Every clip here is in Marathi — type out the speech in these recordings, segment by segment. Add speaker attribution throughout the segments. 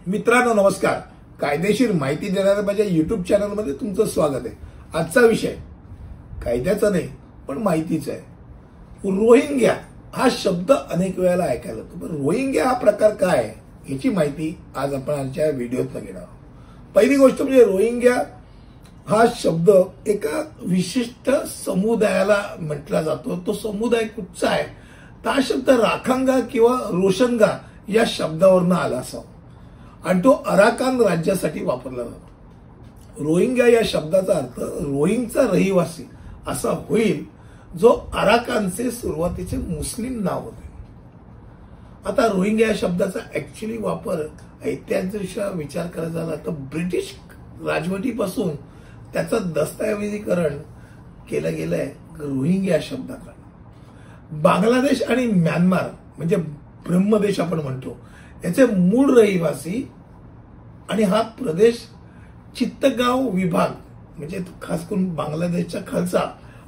Speaker 1: मित्रांनो नमस्कार. कायदेशीर माहिती देणाऱ्या माझ्या युट्यूब चॅनलमध्ये तुमचं स्वागत आहे. आजचा विषय कायद्याचा नाही पण माहितीचा आहे. रोहिंग्या हा शब्द अनेक वेळेला ऐकायला येतो, पण रोहिंग्या हा प्रकार काय आहे याची माहिती आज आपण आजच्या व्हिडिओत घेणार आहोत. पहिली गोष्ट म्हणजे रोहिंग्या हा शब्द एका विशिष्ट समुदायाला म्हटला जातो. तो समुदाय कुठचा आहे तर हा शब्द राखांगा किंवा रोशंगा या शब्दावरनं आला असावा आणि तो अराकान राज्यासाठी वापरला जातो. रोहिंग्या या शब्दाचा अर्थ रोहिंगचा रहिवासी असा होईल, जो अराकानचे सुरुवातीचे मुस्लिम नाव होते. आता रोहिंग्या या शब्दाचा ऍक्च्युअली वापर ऐतिहासिकदृष्ट्या विचार करायचा झाला तर ब्रिटिश राजवटीपासून त्याचं दस्तऐवजीकरण केलं गेलंय रोहिंग्या शब्दाचा. बांगलादेश आणि म्यानमार म्हणजे ब्रह्मदेश आपण म्हणतो याचे मूळ रहिवासी आणि हा प्रदेश चित्तगाव विभाग म्हणजे खास करून बांगलादेशच्या खालचा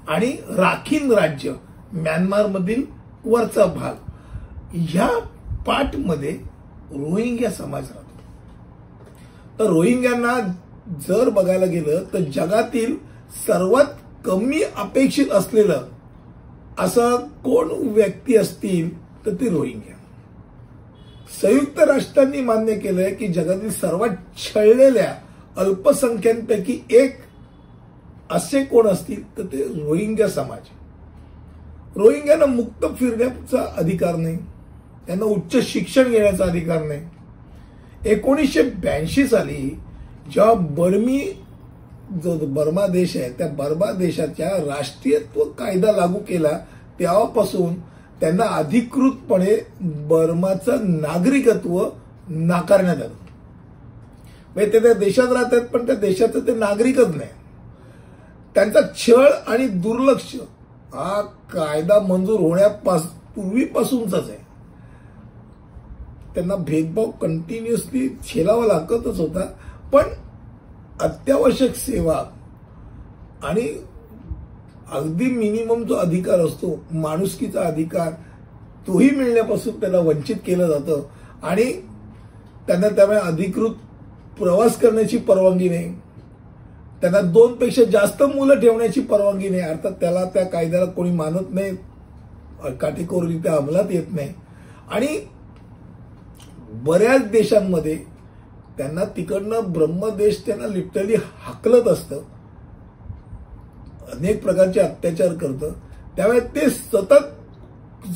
Speaker 1: आणि राखीन राज्य म्यानमार मधील वरचा भाग या पार्टमध्ये रोहिंग्या समाज राहतो. तर रोहिंग्यांना जर बघायला गेलं तर जगातील सर्वात कमी अपेक्षित असलेलं असं कोण व्यक्ती असतील तर ते रोहिंग्या. संयुक्त राष्ट्रांनी मान्य केलंय की जगातील सर्वात छळलेल्या अल्पसंख्यांपैकी एक असे कोण असतील तर ते रोहिंग्या समाज. रोहिंग्यांना मुक्त फिरण्याचा अधिकार नाही, त्यांना उच्च शिक्षण घेण्याचा अधिकार नाही. 1982 साली जेव्हा जो बर्मा देश आहे त्या बर्मा देशाच्या राष्ट्रीयत्व कायदा लागू केला तेव्हापासून त्यांना अधिकृतपणे बर्माचं नागरिकत्व नाकारण्यात आलं. म्हणजे ते त्या देशात राहतात पण त्या देशाचं ते नागरिकच नाही. त्यांचा छळ आणि दुर्लक्ष हा कायदा मंजूर होण्यापूर्वीपासूनचाच आहे. त्यांना भेदभाव कंटिन्युअसली झेलावा लागतच होता, पण अत्यावश्यक सेवा आणि अगदी मिनिमम जो अधिकार असतो माणुसकीचा अधिकार तोही मिळण्यापासून त्यांना वंचित केलं जातं आणि त्यांना त्यामुळे अधिकृत प्रवास करण्याची परवानगी नाही, त्यांना 2 पेक्षा जास्त मुलं ठेवण्याची परवानगी नाही. अर्थात त्याला त्या कायद्याला कोणी मानत नाही, काटेकोररित्या अंमलात येत नाही आणि बऱ्याच देशांमध्ये त्यांना तिकडनं ब्रह्मदेश त्यांना लिटरली हाकलत असतं, अनेक प्रकारचे अत्याचार करतं. त्यामुळे ते सतत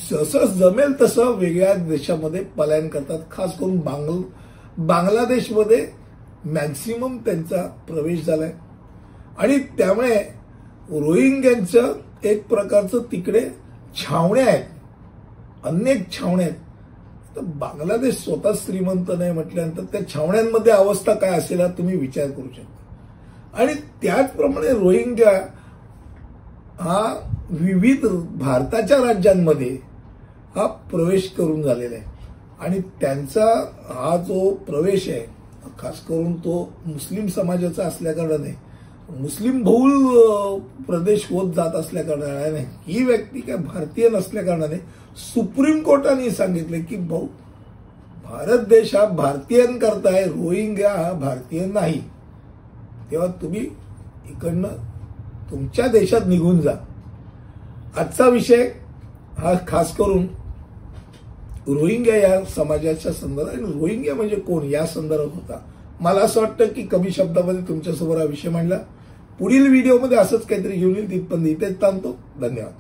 Speaker 1: जसं जमेल तसं वेगळ्या देशामध्ये पलायन करतात. खास करून बांगलादेशमध्ये मॅक्सिमम त्यांचा प्रवेश झालाय आणि त्यामुळे रोहिंग्यांचं एक प्रकारचं तिकडे छावण्या आहेत, अनेक छावण्या आहेत. तर बांगलादेश स्वतः श्रीमंत नाही म्हटल्यानंतर त्या छावण्यांमध्ये अवस्था काय असेल तुम्ही विचार करू शकता. आणि त्याचप्रमाणे रोहिंग्या हा विविध भारताच्या राज्यांमध्ये हा प्रवेश करून झालेला आहे आणि त्यांचा हा जो प्रवेश आहे खास करून तो मुस्लिम समाजाचा असल्याकारणाने मुस्लिम बहुल प्रदेश होत जात असल्याकारणाने ही व्यक्ती काय भारतीय नसल्याकारणाने सुप्रीम कोर्टाने सांगितले की भाऊ भारत देश हा भारतीयांकरता आहे, रोहिंग्या हा भारतीय नाही, तेव्हा तुम्ही इकडनं तुमच्या देशात निघून जा. आजचा विषय हा खास करून रोहिंग्या या समाजाच्या संदर्भात आणि रोहिंग्या म्हणजे कोण या संदर्भात होता. मला असं वाटतं की कमी शब्दामध्ये तुमच्यासमोर हा विषय मांडला. पुढील व्हिडिओमध्ये असंच काहीतरी घेऊन येईल. तिथपर्यंत इथेच थांबतो. धन्यवाद.